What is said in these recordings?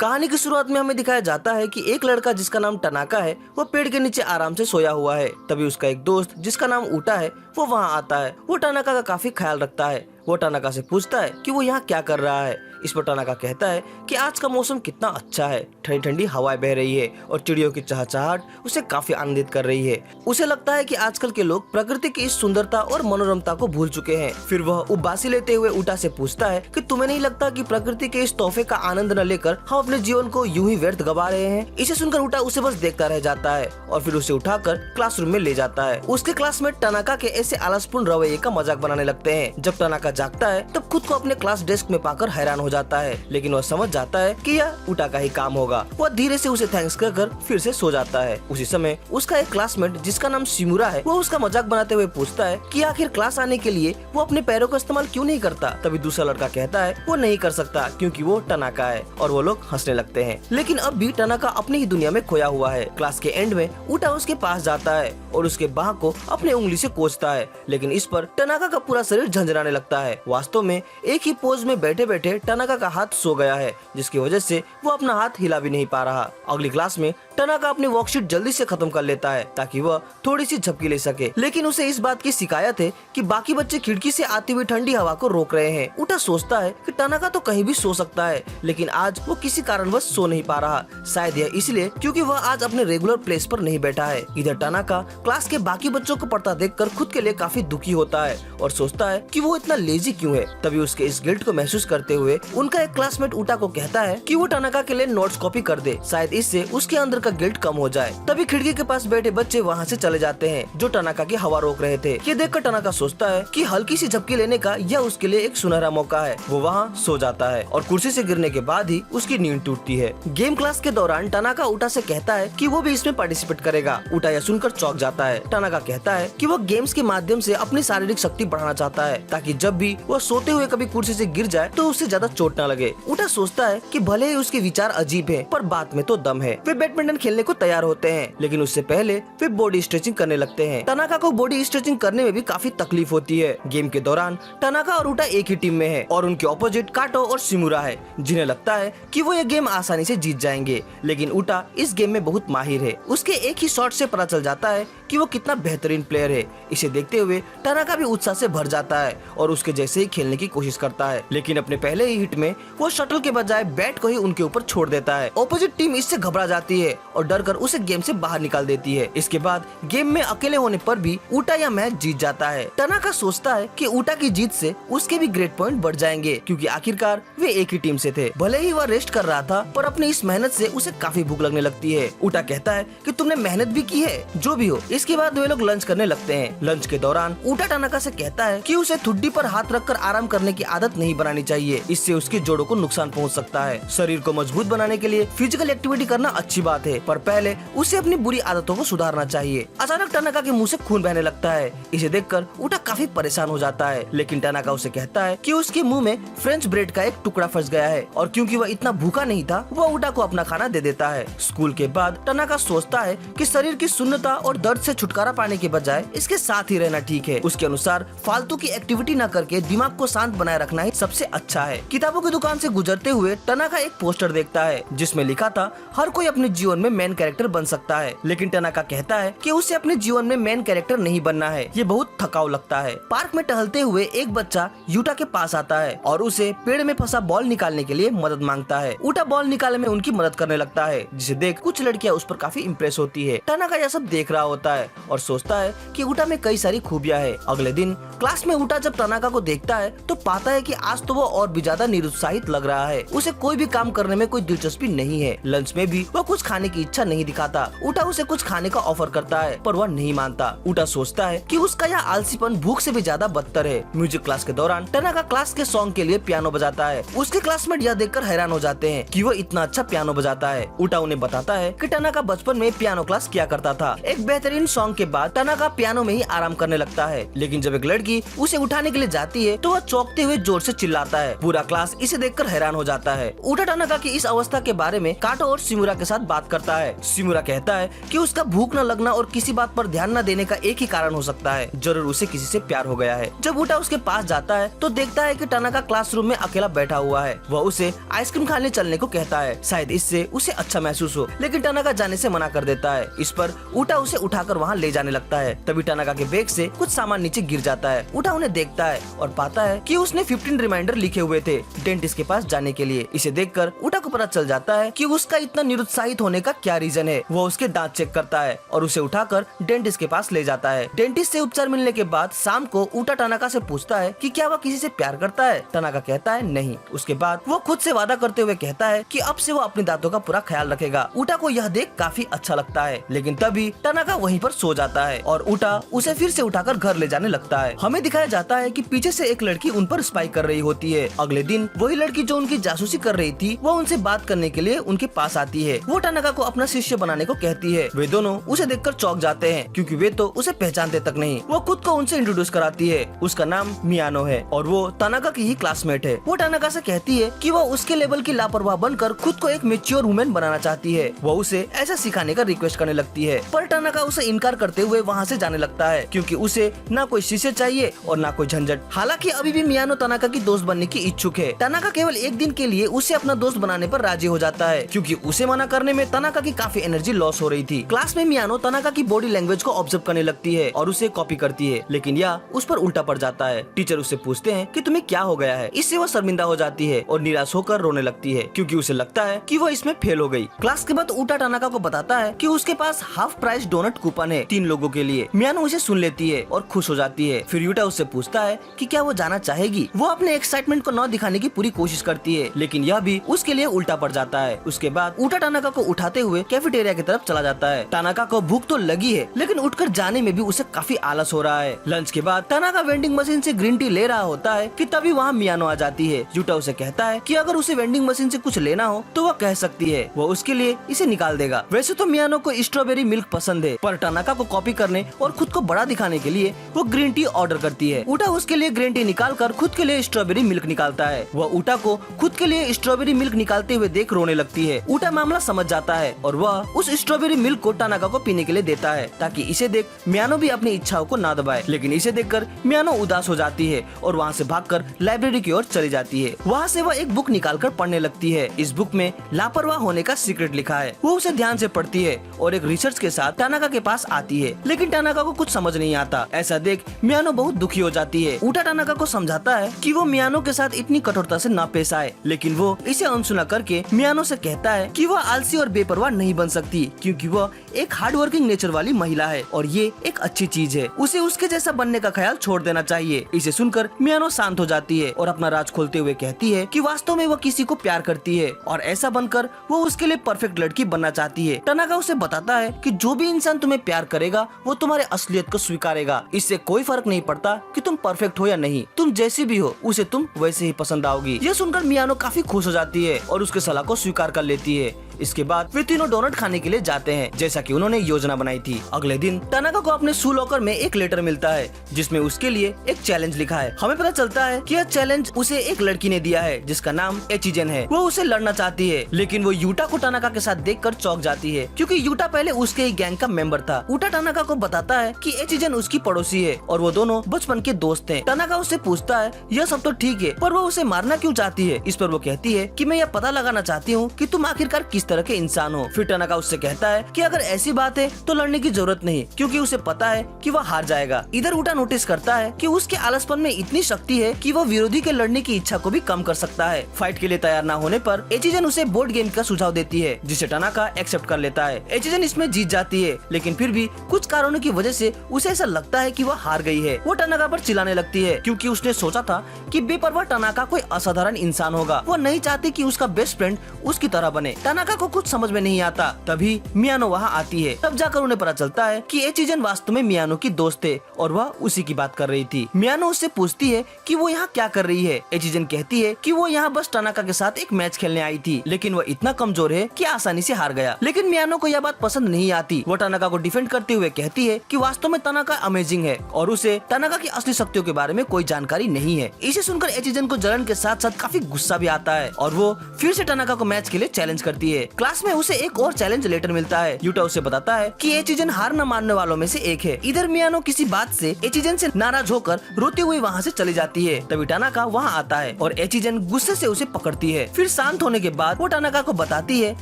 कहानी की शुरुआत में हमें दिखाया जाता है कि एक लड़का जिसका नाम टनाका है वो पेड़ के नीचे आराम से सोया हुआ है। तभी उसका एक दोस्त जिसका नाम ऊटा है वो वहाँ आता है। वो टनाका का काफी ख्याल रखता है। वो टनाका से पूछता है कि वो यहाँ क्या कर रहा है। इस पर टनाका कहता है कि आज का मौसम कितना अच्छा है, ठंडी ठंडी हवाएं बह रही है और चिड़ियों की चहचहाहट उसे काफी आनंदित कर रही है। उसे लगता है कि आजकल के लोग प्रकृति की इस सुंदरता और मनोरमता को भूल चुके हैं। फिर वह उबासी लेते हुए ऊटा से पूछता है कि तुम्हें नहीं लगता कि प्रकृति के इस तोहफे का आनंद न लेकर हम अपने जीवन को यूं ही व्यर्थ गवा रहे हैं। इसे सुनकर ऊटा उसे बस देखता रह जाता है और फिर उसे उठाकर क्लासरूम में ले जाता है। उसके क्लासमेट टनाका के ऐसे आलसपूर्ण रवैये का मजाक बनाने लगते हैं। जब टनाका जागता है तब खुद को अपने क्लास डेस्क में पाकर हैरान हो जाता है, लेकिन वह समझ जाता है कि यह ऊटा का ही काम होगा। वह धीरे से उसे थैंक्स कहकर फिर से सो जाता है। उसी समय उसका एक क्लासमेट जिसका नाम शिमुरा है वो उसका मजाक बनाते हुए पूछता है कि आखिर क्लास आने के लिए वो अपने पैरों का इस्तेमाल क्यों नहीं करता। तभी दूसरा लड़का कहता है वो नहीं कर सकता क्योंकि वो टनाका है, और वो लोग हंसने लगते हैं। लेकिन अब भी टनाका अपनी ही दुनिया में खोया हुआ है। क्लास के एंड में ऊटा उसके पास जाता है और उसके बाह को अपने उंगली से कोचता है, लेकिन इस पर टनाका का पूरा शरीर झंझनाने लगता है। वास्तव में एक ही पोज में बैठे बैठे टनाका का हाथ सो गया है, जिसकी वजह से वो अपना हाथ हिला भी नहीं पा रहा। अगली क्लास में टनाका अपनी वर्कशीट जल्दी से खत्म कर लेता है ताकि वह थोड़ी सी झपकी ले सके, लेकिन उसे इस बात की शिकायत है कि बाकी बच्चे खिड़की से आती हुई ठंडी हवा को रोक रहे हैं। ऊटा सोचता है कि टनाका तो कहीं भी सो सकता है, लेकिन आज वो किसी कारणवश सो नहीं पा रहा। शायद यह इसलिए क्योंकि वह आज अपने रेगुलर प्लेस पर नहीं बैठा है। इधर टनाका क्लास के बाकी बच्चों को पढ़ता देखकर खुद के लिए काफी दुखी होता है और सोचता है कि वो इतना लेजी क्यों है। तभी उसके इस गिल्ट को महसूस करते हुए उनका एक क्लासमेट ऊटा को कहता है कि वो टनाका के लिए नोट्स कॉपी कर दे, शायद इससे उसके अंदर का गिल्ट कम हो जाए। तभी खिड़की के पास बैठे बच्चे वहाँ से चले जाते हैं जो टनाका की हवा रोक रहे थे। ये देखकर टनाका सोचता है कि हल्की सी झपकी लेने का यह उसके लिए एक सुनहरा मौका है। वो वहाँ सो जाता है और कुर्सी से गिरने के बाद ही उसकी नींद टूटती है। गेम क्लास के दौरान टनाका ऊटा से कहता है कि वो भी इसमें पार्टिसिपेट करेगा। ऊटा यह सुनकर चौंक जाता है। टनाका कहता है कि वो गेम्स के माध्यम से अपनी शारीरिक शक्ति बढ़ाना चाहता है ताकि जब भी वो सोते हुए कभी कुर्सी से गिर जाए तो उससे ज्यादा चोट न लगे। ऊटा सोचता है कि भले ही उसके विचार अजीब हैं, पर बात में तो दम है। वे बैडमिंटन खेलने को तैयार होते हैं, लेकिन उससे पहले वे बॉडी स्ट्रेचिंग करने लगते हैं। टनाका को बॉडी स्ट्रेचिंग करने में भी काफी तकलीफ होती है। गेम के दौरान टनाका और ऊटा एक ही टीम में है और उनके ऑपोजिट काटो और शिमुरा है, जिन्हें लगता है कि वो ये गेम आसानी से जीत जाएंगे। लेकिन ऊटा इस गेम में बहुत माहिर है। उसके एक ही शॉट से पता चल जाता है कि वो कितना बेहतरीन प्लेयर है। इसे देखते हुए टनाका भी उत्साह से भर जाता है और उसके जैसे ही खेलने की कोशिश करता है, लेकिन अपने पहले ही हिट में वो शटल के बजाय बैट को ही उनके ऊपर छोड़ देता है। ऑपोजिट टीम इससे घबरा जाती है और डरकर उसे गेम से बाहर निकाल देती है। इसके बाद गेम में अकेले होने पर भी ऊटा यह मैच जीत जाता है। टनाका सोचता है कि ऊटा की जीत से उसके भी ग्रेड पॉइंट बढ़ जाएंगे क्योंकि आखिरकार वे एक ही टीम से थे। भले ही वह रेस्ट कर रहा था, पर अपनी इस मेहनत से उसे काफी भूख लगने लगती है। ऊटा कहता है कि तुमने मेहनत भी की है, जो भी हो। इसके बाद वे लोग लंच करने लगते हैं। लंच के दौरान ऊटा टनाका से कहता है कि उसे ठुड्डी पर हाथ रखकर आराम करने की आदत नहीं बनानी चाहिए, इससे उसके जोड़ों को नुकसान पहुंच सकता है। शरीर को मजबूत बनाने के लिए फिजिकल एक्टिविटी करना अच्छी बात है, पर पहले उसे अपनी बुरी आदतों को सुधारना चाहिए। अचानक टनाका के मुंह से खून बहने लगता है। इसे देखकर ऊटा काफी परेशान हो जाता है, लेकिन टनाका उसे कहता है कि उसके मुंह में फ्रेंच ब्रेड का एक टुकड़ा फंस गया है और क्योंकि वह इतना भूखा नहीं था वह ऊटा को अपना खाना दे देता है। स्कूल के बाद टनाका सोचता है कि शरीर की शून्यता और दर्द से छुटकारा पाने के बजाय इसके साथ ही रहना ठीक है। उसके अनुसार फालतू की एक्टिविटी न करके दिमाग को शांत बनाए रखना ही सबसे अच्छा है। किताबों की दुकान से गुजरते हुए टनाका एक पोस्टर देखता है जिसमें लिखा था हर कोई अपने जीवन में मेन कैरेक्टर बन सकता है, लेकिन टनाका कहता है कि उसे अपने जीवन में मेन कैरेक्टर नहीं बनना है। ये बहुत थकाऊ लगता है। पार्क में टहलते हुए एक बच्चा यूटा के पास आता है और उसे पेड़ में फंसा बॉल निकालने के लिए मदद मांगता है। ऊटा बॉल निकालने में उनकी मदद करने लगता है, जिसे देख कुछ लड़कियां उस पर काफी इम्प्रेस होती है। टनाका यह सब देख रहा होता है और सोचता है कि ऊटा में कई सारी खूबियां है। अगले दिन क्लास में ऊटा जब टनाका को देखता है तो पाता है कि आज तो वो और भी ज्यादा निरुत्साहित लग रहा है। उसे कोई भी काम करने में कोई दिलचस्पी नहीं है। लंच में भी वह कुछ खाने की इच्छा नहीं दिखाता। ऊटा उसे कुछ खाने का ऑफर करता है, पर वह नहीं मानता। ऊटा सोचता है कि उसका यह आलसीपन भूख से भी ज्यादा बदतर है। म्यूजिक क्लास के दौरान टनाका क्लास के सॉन्ग के लिए पियानो बजाता है। उसके क्लासमेट यह देखकर हैरान हो जाते हैं कि वह इतना अच्छा पियानो बजाता है। ऊटा उन्हें बताता है कि टनाका बचपन में पियानो क्लास किया करता था। एक बेहतरीन सॉन्ग के बाद टनाका पियानो में ही आराम करने लगता है, लेकिन जब एक लड़की उसे उठाने के लिए जाती है तो वह चौंकते हुए जोर से चिल्लाता है। पूरा क्लास क्लास इसे देखकर हैरान हो जाता है। उटा टानाका की इस अवस्था के बारे में काटो और शिमुरा के साथ बात करता है। शिमुरा कहता है कि उसका भूख न लगना और किसी बात पर ध्यान न देने का एक ही कारण हो सकता है, जरूर उसे किसी से प्यार हो गया है। जब उटा उसके पास जाता है तो देखता है कि टानाका क्लासरूम में अकेला बैठा हुआ है। वह उसे आइसक्रीम खाने चलने को कहता है, शायद इससे उसे अच्छा महसूस हो, लेकिन टानाका जाने से मना कर देता है। इस पर उटा उसे उठाकर वहाँ ले जाने लगता है। तभी टानाका के बैग से कुछ सामान नीचे गिर जाता है। उटा उन्हें देखता है और पाता है कि उसने 15 रिमाइंडर लिखे हुए थे डेंटिस्ट के पास जाने के लिए। इसे देखकर उटा को पता चल जाता है कि उसका इतना निरुत्साहित होने का क्या रीजन है। वो उसके दांत चेक करता है और उसे उठाकर डेंटिस्ट के पास ले जाता है। डेंटिस्ट से उपचार मिलने के बाद शाम को उटा टानाका से पूछता है कि क्या वह किसी से प्यार करता है। टानाका कहता है नहीं। उसके बाद वो खुद से वादा करते हुए कहता है कि अब से वो अपने दांतों का पूरा ख्याल रखेगा। उटा को यह देख काफी अच्छा लगता है, लेकिन तभी टानाका वहीं पर सो जाता है और उटा उसे फिर से उठाकर घर ले जाने लगता है। हमें दिखाया जाता है कि पीछे से एक लड़की उन पर स्पाई कर रही होती है। अगले दिन वही लड़की जो उनकी जासूसी कर रही थी वो उनसे बात करने के लिए उनके पास आती है। वो टानाका को अपना शिष्य बनाने को कहती है। वे दोनों उसे देखकर चौंक जाते हैं क्योंकि वे तो उसे पहचानते तक नहीं। वो खुद को उनसे इंट्रोड्यूस कराती है। उसका नाम मियानो है और वो टानाका की ही क्लासमेट है। वो टानाका से कहती है कि वो उसके लेवल की लापरवाह बनकर खुद को एक मेच्योर वुमेन बनाना चाहती है। वो उसे ऐसा सिखाने का रिक्वेस्ट करने लगती है, पर टानाका उसे इनकार करते हुए वहाँ से जाने लगता है क्योंकि उसे ना कोई शिष्य चाहिए और ना कोई झंझट। हालांकि अभी भी मियानो टानाका की दोस्त बनने की इच्छुक है। टानाका केवल एक दिन के लिए उसे अपना दोस्त बनाने पर राजी हो जाता है क्योंकि उसे मना करने में टानाका की काफी एनर्जी लॉस हो रही थी। क्लास में मियानो टानाका की बॉडी लैंग्वेज को ऑब्जर्व करने लगती है और उसे कॉपी करती है, लेकिन यह उस पर उल्टा पड़ जाता है। टीचर उससे पूछते हैं कि तुम्हें क्या हो गया है। इससे वो शर्मिंदा हो जाती है और निराश होकर रोने लगती है क्योंकि उसे लगता है कि वो इसमें फेल हो गई। क्लास के बाद उटा टानाका को बताता है कि उसके पास हाफ प्राइस डोनट कूपन है 3 लोगों के लिए। मियानो उसे सुन लेती है और खुश हो जाती है। फिर यूटा उससे पूछता है कि क्या वो जाना चाहेगी। वो अपने एक्साइटमेंट को न दिखाने की पूरी कोशिश करती है, लेकिन यह भी उसके लिए उल्टा पड़ जाता है। उसके बाद उटा टानाका को उठाते हुए कैफेटेरिया की तरफ चला जाता है। टानाका को भूख तो लगी है, लेकिन उठकर जाने में भी उसे काफी आलस हो रहा है। लंच के बाद टानाका वेंडिंग मशीन से ग्रीन टी ले रहा होता है कि तभी वहाँ मियानो आ जाती है। यूटा उसे कहता है कि अगर उसे वेंडिंग मशीन से कुछ लेना हो तो वह कह सकती है, वो उसके लिए इसे निकाल देगा। वैसे तो मियानो को स्ट्रॉबेरी मिल्क पसंद है, पर टानाका को कॉपी करने और खुद को बड़ा दिखाने के लिए वो ग्रीन टी ऑर्डर करती है। उटा उसके लिए ग्रीन टी निकाल कर खुद के लिए स्ट्रॉबेरी मिल्क निकालता है। वह उटा को खुद के लिए स्ट्रॉबेरी मिल्क निकालते हुए देख रोने लगती है। उटा मामला समझ जाता है और वह उस स्ट्रॉबेरी मिल्क को टानाका को पीने के लिए देता है ताकि इसे देख मियानो भी अपनी इच्छाओं को ना दबाए। लेकिन इसे देखकर मियानो उदास हो जाती है और वहाँ से भागकर लाइब्रेरी की ओर चली जाती है। वहाँ से वह एक बुक निकालकर पढ़ने लगती है। इस बुक में लापरवाह होने का सीक्रेट लिखा है। वो उसे ध्यान से पढ़ती है और एक रिसर्च के साथ टानाका के पास आती है, लेकिन टानाका को कुछ समझ नहीं आता। ऐसा देख मियानो बहुत दुखी हो जाती है। उटा टानाका को समझाता है कि वो मियानो के साथ इतनी कठोरता से ना पेश आए, लेकिन वो इसे अनसुना करके मियानो से कहता है कि वह आलसी और बेपरवाह नहीं बन सकती क्योंकि वह एक हार्ड वर्किंग नेचर वाली महिला है और ये एक अच्छी चीज है। उसे उसके जैसा बनने का ख्याल छोड़ देना चाहिए। इसे सुनकर मियानो शांत हो जाती है और अपना राज खोलते हुए कहती है कि वास्तव में वो किसी को प्यार करती है और ऐसा बनकर वो उसके लिए परफेक्ट लड़की बनना चाहती है। टानाका उसे बताता है कि जो भी इंसान तुम्हें प्यार करेगा वो तुम्हारे असलियत को स्वीकारेगा। इससे कोई फर्क नहीं पड़ता कि तुम परफेक्ट हो या नहीं, तुम जैसी भी हो उसे तुम वैसे ही पसंद आओगी। ये सुनकर मियानो काफी खुश हो जाती है और उसके सलाह को स्वीकार कर लेती है। इसके बाद वे तीनों डोनट खाने के लिए जाते हैं जैसा कि उन्होंने योजना बनाई थी। अगले दिन टानाका को अपने शू लॉकर में एक लेटर मिलता है जिसमें उसके लिए एक चैलेंज लिखा है। हमें पता चलता है कि यह चैलेंज उसे एक लड़की ने दिया है जिसका नाम एचिजन है। वो उसे लड़ना चाहती है, लेकिन वो यूटा को टानाका के साथ देखकर चौंक जाती है क्योंकि यूटा पहले उसके ही गैंग का मेंबर था। यूटा टानाका को बताता है कि एचिजन उसकी पड़ोसी है और वो दोनों बचपन के दोस्त हैं। टानाका उससे पूछता है यह सब तो ठीक है, पर वो उसे मारना क्यों चाहती है। इस पर वो कहती है कि मैं यह पता लगाना चाहती हूँ कि तुम आखिरकार किस तरह के इंसान हो। फिर टानाका उससे कहता है कि अगर ऐसी बात है तो लड़ने की जरूरत नहीं क्योंकि उसे पता है कि वह हार जाएगा। इधर उटा नोटिस करता है कि उसके आलसपन में इतनी शक्ति है कि वह विरोधी के लड़ने की इच्छा को भी कम कर सकता है। फाइट के लिए तैयार न होने पर एचिजन उसे बोर्ड गेम का सुझाव देती है जिसे टानाका एक्सेप्ट कर लेता है। एचिजन इसमें जीत जाती है, लेकिन फिर भी कुछ कारणों की वजह से उसे ऐसा लगता है कि वह हार गई है। वो टानाका पर चिल्लाने लगती है क्योंकि उसने सोचा था कि बेपरवाह टानाका कोई असाधारण इंसान होगा। वो नहीं चाहती कि उसका बेस्ट फ्रेंड उसकी तरह बने। टानाका टनाका को कुछ समझ में नहीं आता। तभी मियानो वहाँ आती है। तब जाकर उन्हें पता चलता है कि एचिजन वास्तव में मियानो की दोस्त है और वह उसी की बात कर रही थी। मियानो उससे पूछती है कि वो यहाँ क्या कर रही है। एचिजन कहती है कि वो यहाँ बस टनाका के साथ एक मैच खेलने आई थी, लेकिन वह इतना कमजोर है कि आसानी से हार गया। लेकिन मियानो को यह बात पसंद नहीं आती। वो टनाका को डिफेंड करते हुए कहती है कि वास्तव में टनाका अमेजिंग है और उसे टनाका की असली शक्तियों के बारे में कोई जानकारी नहीं है। इसे सुनकर एचिजन को जलन के साथ साथ काफी गुस्सा भी आता है और वो फिर से टनाका को मैच के लिए चैलेंज करती है। क्लास में उसे एक और चैलेंज लेटर मिलता है। यूटा उसे बताता है कि एचिजन हार न मानने वालों में से एक है। इधर मियानो किसी बात से एचिजन से नाराज होकर रोते हुए वहाँ से चली जाती है। तभी टनाका वहाँ आता है और एचिजन गुस्से से उसे पकड़ती है। फिर शांत होने के बाद वो टनाका को बताती है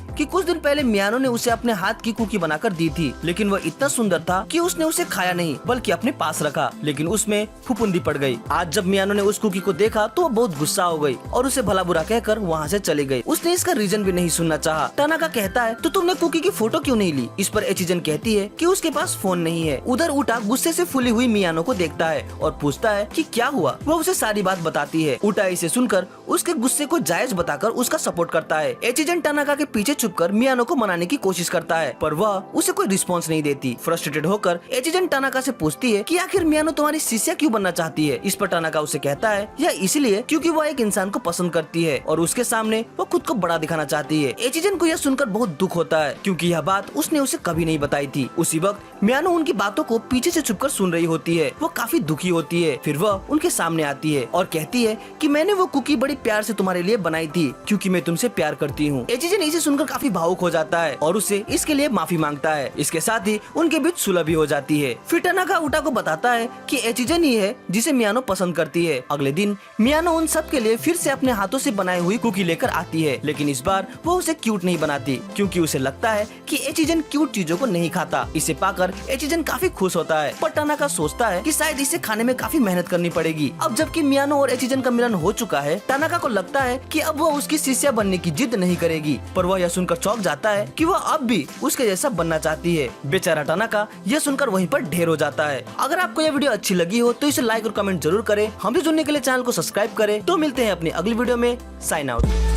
कि कुछ दिन पहले मियानो ने उसे अपने हाथ की कुकी बनाकर दी थी, लेकिन वह इतना सुंदर था कि उसने उसे खाया नहीं बल्कि अपने पास रखा, लेकिन उसमें फुफुंदी पड़ गई। आज जब मियानो ने उस कुकी को देखा तो वो बहुत गुस्सा हो गई और उसे भला बुरा कहकर वहाँ से चली गई। उसने इसका रीजन भी नहीं सुनना चाहा। टनाका कहता है तो तुमने कुकी की फोटो क्यों नहीं ली? इस पर एचिजन कहती है कि उसके पास फोन नहीं है। उधर उटा गुस्से से फूली हुई मियानो को देखता है और पूछता है कि क्या हुआ। वो उसे सारी बात बताती है। उटा इसे सुनकर उसके गुस्से को जायज बताकर उसका सपोर्ट करता है। एचिजन टनाका के पीछे छुपकर मियानो को मनाने की कोशिश करता है, पर वह उसे कोई रिस्पॉन्स नहीं देती। फ्रस्ट्रेटेड होकर एचिजन टनाका से पूछती है कि आखिर मियानो तुम्हारी शिष्या क्यों बनना चाहती है? इस पर टनाका उसे कहता है यह इसलिए क्योंकि वह एक इंसान को पसंद करती है और उसके सामने वो खुद को बड़ा दिखाना चाहती है। एचिजन को यह सुनकर बहुत दुख होता है क्योंकि यह बात उसने उसे कभी नहीं बताई थी। उसी वक्त मियानो उनकी बातों को पीछे से छुपकर सुन रही होती है। वो काफी दुखी होती है। फिर वह उनके सामने आती है और कहती है कि मैंने वो कुकी बड़ी प्यार से तुम्हारे लिए बनाई थी क्योंकि मैं तुमसे प्यार करती हूँ। एचिजन इसे सुनकर काफी भावुक हो जाता है और उसे इसके लिए माफी मांगता है। इसके साथ ही उनके बीच सुलह भी हो जाती है। फिर टनाका उटा को बताता है कि एचिजन ही है जिसे मियानो पसंद करती है। अगले दिन मियानो उन सब के लिए फिर से अपने हाथों से बनाई हुई कुकी लेकर आती है, लेकिन इस बार वो उसे क्यूट नहीं बनाती क्योंकि उसे लगता है कि एचिजन क्यूट चीजों को नहीं खाता। इसे पाकर एचिजन काफी खुश होता है, पर टनाका सोचता है कि शायद इसे खाने में काफी मेहनत करनी पड़ेगी। अब जबकि मियानो और एचिजन का मिलन हो चुका है, टनाका को लगता है कि अब वह उसकी शिष्या बनने की जिद नहीं करेगी, पर वह यह सुनकर चौंक जाता है कि वह अब भी उसके जैसा बनना चाहती है। बेचारा टनाका यह सुनकर वहीं पर ढेर हो जाता है। अगर आपको यह वीडियो अच्छी लगी हो तो इसे लाइक और कमेंट जरूर करें। हमसे जुड़ने के लिए चैनल को सब्सक्राइब करें। तो मिलते हैं अपनी अगली वीडियो में। Sign out.